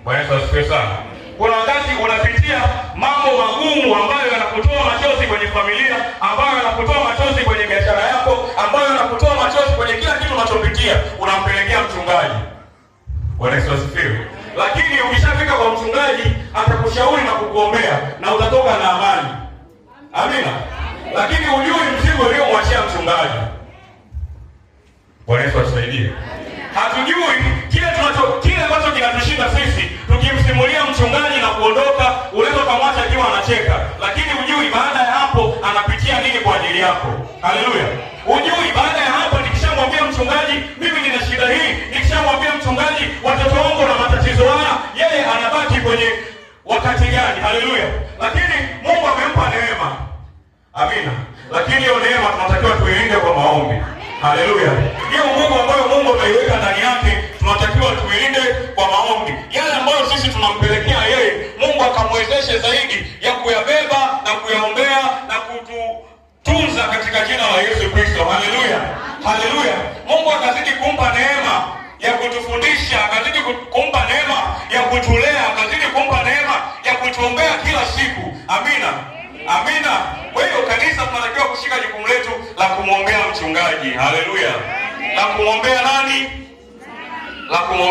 Bwana Yesu asifiwe sana. Kuna wakati unapitia mambo magumu ambayo yanakutoa machozi kwenye familia, ambayo yanakutoa machozi kwenye biashara yako, ambayo yanakutoa machozi kwenye kila kitu unachopitia, unampelekea mchungaji. Bwana Yesu asifiwe. Lakini ukishafika kwa mchungaji, atakushauri na kukuombea na utatoka na amani. Amina. Lakini hujui mzigo uliomwachia mchungaji. Bwana Yesu atusaidie. Hatujui kile ambacho kinatushinda sisi. Tukimsimulia mchungaji na kuondoka, unaweza kumwacha akiwa anacheka, lakini hujui baada ya hapo anapitia nini kwa ajili yako. Haleluya. Hujui baada ya hapo, nikishamwambia mchungaji mimi nina shida hii, nikishamwambia mchungaji watoto wangu na matatizo haya, yeye anabaki kwenye wakati gani? Haleluya. Lakini Mungu amempa neema. Amina. Lakini hiyo neema tunatakiwa tuilinde kwa maombi. Haleluya. Hiyo Mungu ambayo Mungu ameiweka ndani yake tunatakiwa tuilinde kwa maombi. Yale ambayo sisi tunampelekea yeye, Mungu akamwezeshe zaidi ya kuyabeba na kuyaombea na kututunza katika jina la Yesu Kristo. Haleluya. Haleluya. Mungu akazidi kumpa neema ya kutufundisha, akazidi kumpa neema ya kutulea, akazidi kumpa neema ya kutuombea kila siku. Amina. Amina. Kwa hiyo kanisa tunatakiwa kushika jukumu letu la kumwombea mchungaji. Haleluya. La kumwombea nani? La kumwombea